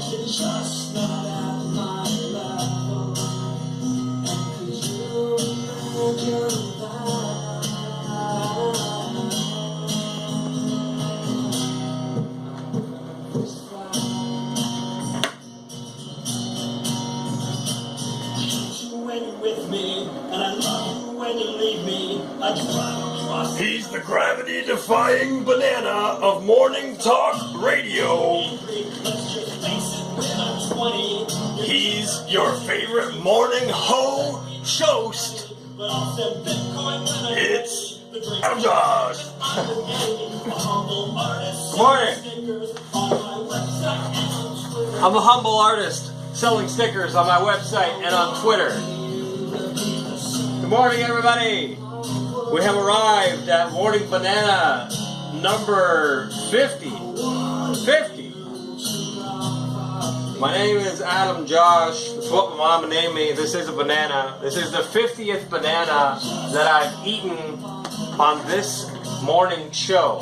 just not at my level. And could you imagine that? I hate you when you're with me, and I love you when you leave me. I drive across. He's the gravity-defying banana of morning talk radio. He's your favorite morning ho-shost. It's Adam Josh. Good morning. I'm a humble artist selling stickers on my website and on Twitter. Good morning, everybody. We have arrived at Morning Banana number 50. 50. My name is Adam Josh. That's what my mama named me. This is a banana. This is the 50th banana that I've eaten on this morning show.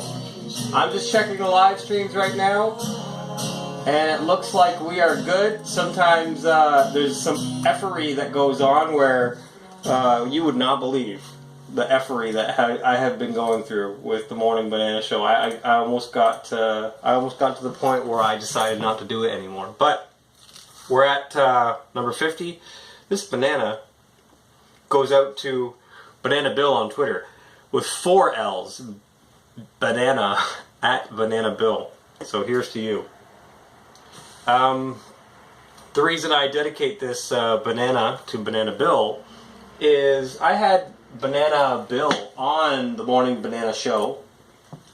I'm just checking the live streams right now, and it looks like we are good. Sometimes there's some effery that goes on where you would not believe the effery that I have been going through with the Morning Banana Show. I almost got to the point where I decided not to do it anymore. But we're at number 50. This banana goes out to Banana Bill on Twitter with 4 L's. Banana at Banana Bill. So here's to you. The reason I dedicate this banana to Banana Bill is I had Banana Bill on the Morning Banana Show.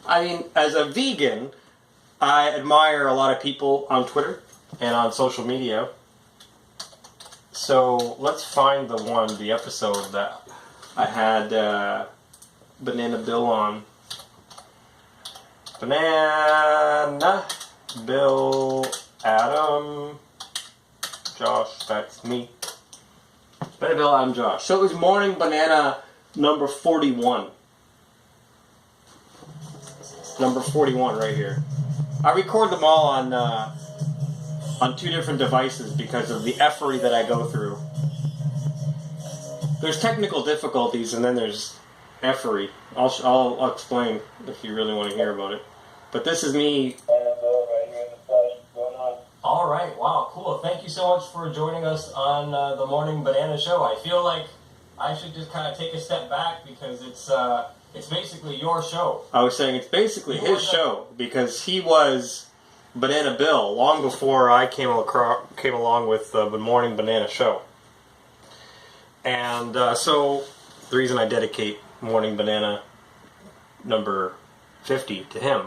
I mean, as a vegan, I admire a lot of people on Twitter and on social media. So let's find the episode that I had Banana Bill on. Banana Bill Adam Josh, that's me. Banana Bill Adam Josh. So it was Morning Banana number 41. Number 41 right here. I record them all on 2 different devices because of the effery that I go through. There's technical difficulties and then there's effery. I'll explain if you really want to hear about it. But this is me. All right, wow, cool. Thank you so much for joining us on the Morning Banana Show. I feel like I should just kind of take a step back because it's basically your show. I was saying it's basically his show because he was Banana Bill long before I came along with the Morning Banana Show. And so the reason I dedicate Morning Banana number 50 to him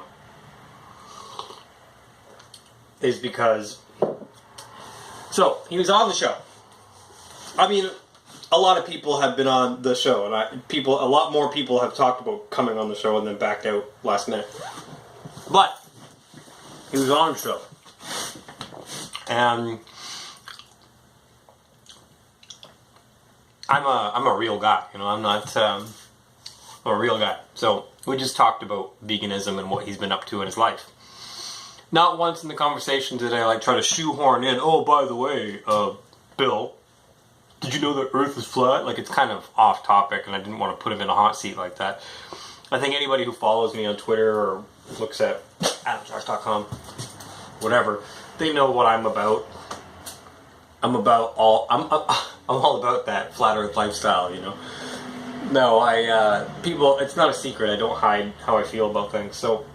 is because, so he was on the show. I mean, a lot of people have been on the show, and a lot more people have talked about coming on the show and then backed out last minute. But he was on the show, and I'm a real guy, you know. I'm a real guy. So we just talked about veganism and what he's been up to in his life. Not once in the conversation did I try to shoehorn in, oh, by the way, Bill, did you know the Earth is flat? Like, it's kind of off topic, and I didn't want to put him in a hot seat like that. I think anybody who follows me on Twitter or looks at adamjosh.com, whatever, they know what I'm about. I'm all about that flat Earth lifestyle, you know. No, people, it's not a secret. I don't hide how I feel about things. So,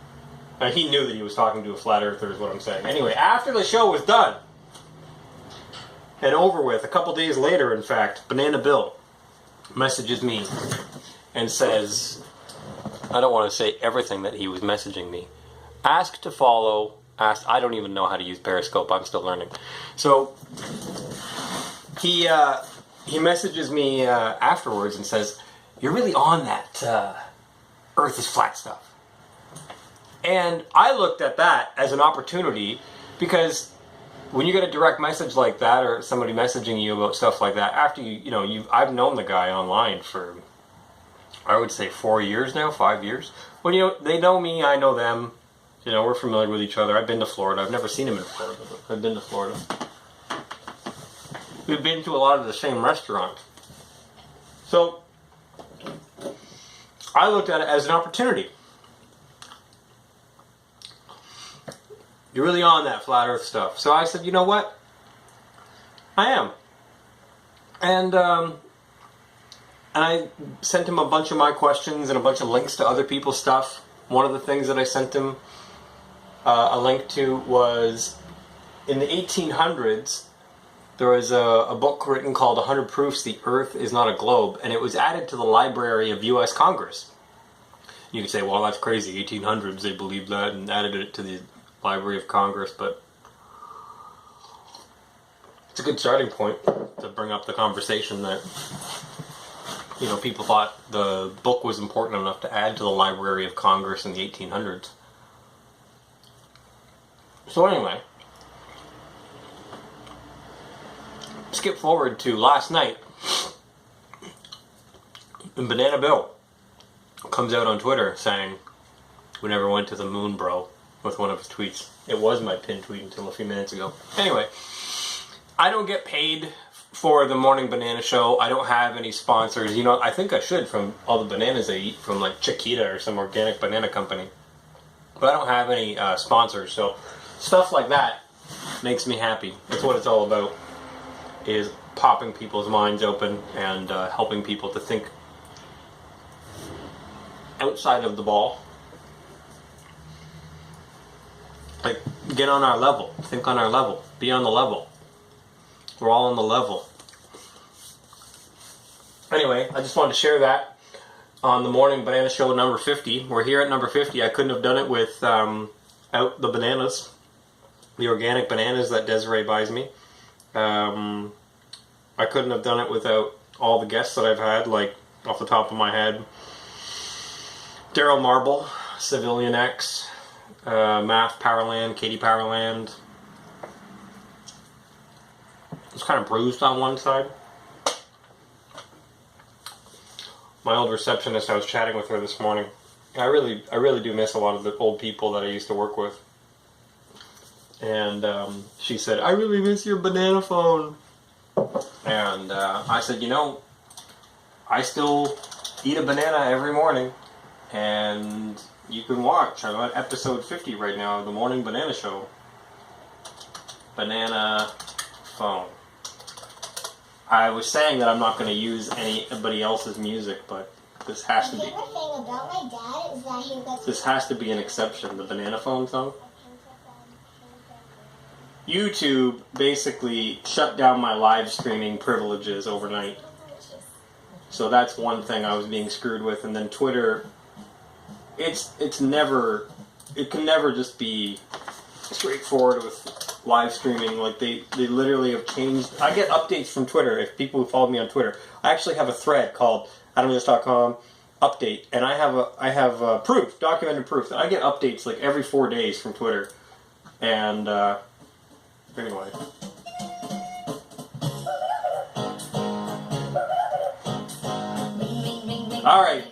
he knew that he was talking to a flat earther is what I'm saying. Anyway, after the show was done and over with, a couple days later, in fact, Banana Bill messages me and says, I don't want to say everything that he was messaging me. Ask to follow, I don't even know how to use Periscope, I'm still learning. So, he messages me afterwards and says, you're really on that Earth is flat stuff. And I looked at that as an opportunity because when you get a direct message like that or somebody messaging you about stuff like that, after I've known the guy online for, I would say 4 years now, 5 years. Well, they know me, I know them. You know, we're familiar with each other. I've been to Florida. I've never seen him in Florida, but I've been to Florida. We've been to a lot of the same restaurants. So, I looked at it as an opportunity. You're really on that flat earth stuff. So I said, you know what? I am. And I sent him a bunch of my questions and a bunch of links to other people's stuff. One of the things that I sent him a link to was in the 1800s, there was a book written called 100 Proofs the Earth is Not a Globe, and it was added to the Library of U.S. Congress. You could say, well, that's crazy. 1800s, they believed that and added it to the Library of Congress, but it's a good starting point to bring up the conversation that, you know, people thought the book was important enough to add to the Library of Congress in the 1800s. So anyway, skip forward to last night, and Banana Bill comes out on Twitter saying, "We never went to the moon, bro," with one of his tweets. It was my pinned tweet until a few minutes ago. Anyway, I don't get paid for the Morning Banana Show. I don't have any sponsors. You know, I think I should from all the bananas I eat from like Chiquita or some organic banana company. But I don't have any sponsors, so stuff like that makes me happy. That's what it's all about, is popping people's minds open and helping people to think outside of the ball. Like, get on our level. Think on our level. Be on the level. We're all on the level. Anyway, I just wanted to share that on the Morning Banana Show number 50. We're here at number 50. I couldn't have done it without the bananas. The organic bananas that Desiree buys me. I couldn't have done it without all the guests that I've had, like, off the top of my head. Daryl Marble, Civilian X, Math Powerland, Katie Powerland. It's kind of bruised on one side. My old receptionist, I was chatting with her this morning. I really do miss a lot of the old people that I used to work with. And she said, "I really miss your banana phone." And I said, you know, I still eat a banana every morning. And you can watch. I'm on episode 50 right now of the Morning Banana Show. Banana phone. I was saying that I'm not going to use anybody else's music, but this has to be. The thing about my dad is that he gets. This has to be an exception. The banana phone song. YouTube basically shut down my live streaming privileges overnight. So that's one thing I was being screwed with, and then Twitter. It can never just be straightforward with live streaming. Like they literally have changed. I get updates from Twitter. If people who follow me on Twitter, I actually have a thread called AdamJust.com update, and I have proof, documented proof that I get updates like every 4 days from Twitter. And anyway. All right.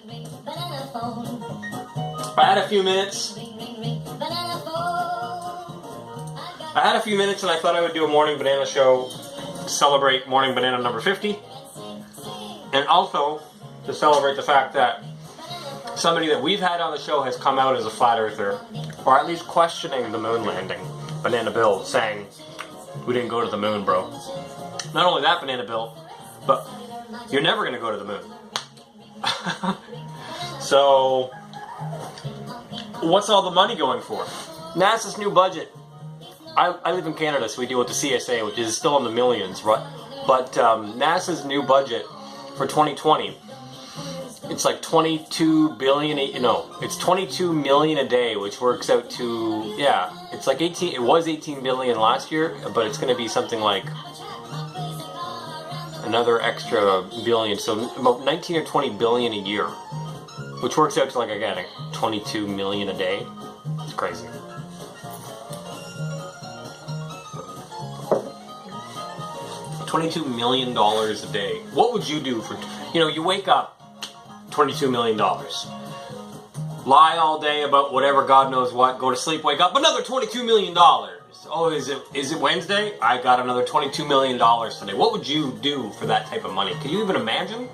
I had a few minutes. And I thought I would do a Morning Banana Show to celebrate Morning Banana number 50. And also to celebrate the fact that somebody that we've had on the show has come out as a flat earther, or at least questioning the moon landing. Banana Bill saying, "We didn't go to the moon, bro." Not only that, Banana Bill, but you're never going to go to the moon. So, what's all the money going for? NASA's new budget. I live in Canada, so we deal with the CSA, which is still in the millions, right? But NASA's new budget for 2020, it's like 22 billion. It's 22 million a day, which works out to, yeah, it's like 18. It was 18 billion last year, but it's going to be something like another extra billion, so about 19 or 20 billion a year, which works out to, like, again, 22 million a day. It's crazy. $22 million a day. What would you do for, you wake up, $22 million. lie all day about whatever God knows what, go to sleep, wake up, another $22 million. Oh, is it Wednesday? I got another $22 million today. What would you do for that type of money? Can you even imagine?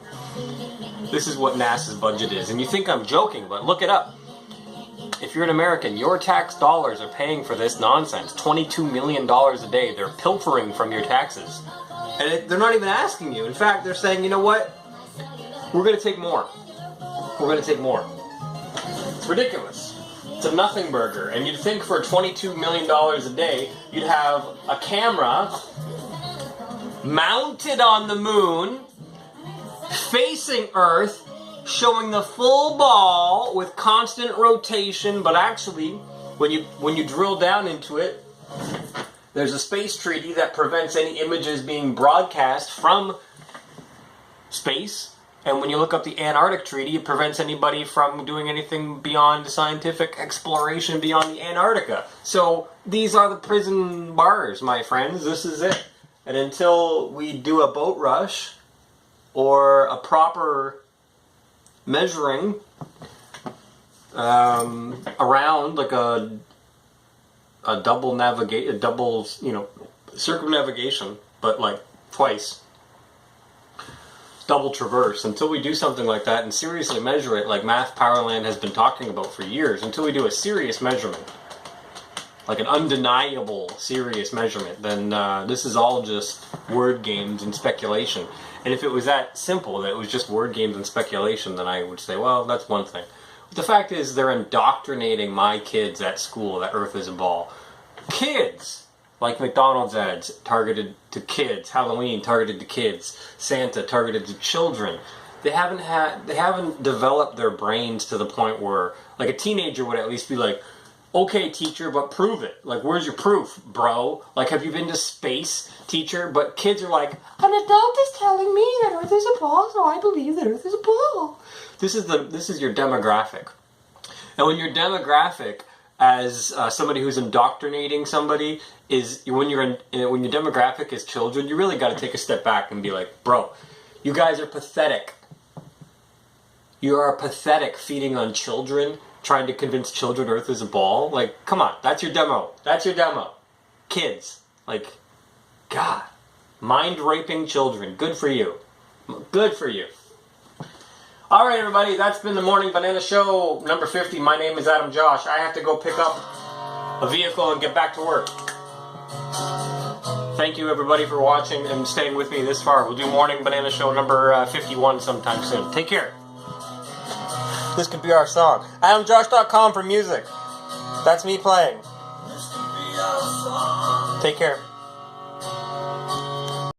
This is what NASA's budget is. And you think I'm joking, but look it up. If you're an American, your tax dollars are paying for this nonsense. $22 million a day. They're pilfering from your taxes. And they're not even asking you. In fact, they're saying, you know what? We're going to take more. We're going to take more. It's ridiculous. It's a nothing burger. And you'd think for $22 million a day, you'd have a camera mounted on the moon, facing Earth, showing the full ball with constant rotation. But actually, when you drill down into it, there's a space treaty that prevents any images being broadcast from space. And when you look up the Antarctic Treaty, it prevents anybody from doing anything beyond scientific exploration beyond the Antarctica. So these are the prison bars, my friends. This is it. And until we do a boat rush or a proper measuring around like a double circumnavigation, but like twice. Double traverse, until we do something like that and seriously measure it like Math Powerland has been talking about for years, until we do a serious measurement, like an undeniable serious measurement, then this is all just word games and speculation. And if it was that simple, that it was just word games and speculation, then I would say, well, that's one thing. But the fact is, they're indoctrinating my kids at school that Earth is a ball. Kids! Like McDonald's ads targeted to kids, Halloween targeted to kids, Santa targeted to children. They haven't developed their brains to the point where, like, a teenager would at least be like, okay, teacher, but prove it. Like, where's your proof, bro? Like, have you been to space, teacher? But kids are like, an adult is telling me that Earth is a ball, so I believe that Earth is a ball. This is your demographic. And when your demographic, as somebody who's indoctrinating somebody, is when your demographic is children, you really got to take a step back and be like, bro, you guys are pathetic. You are pathetic feeding on children, trying to convince children Earth is a ball. Like, come on, that's your demo. That's your demo. Kids, like, God, mind raping children. Good for you. Good for you. All right, everybody, that's been the Morning Banana Show, number 50. My name is Adam Josh. I have to go pick up a vehicle and get back to work. Thank you, everybody, for watching and staying with me this far. We'll do Morning Banana Show number 51 sometime soon. Take care. This could be our song. AdamJosh.com for music. That's me playing. Take care.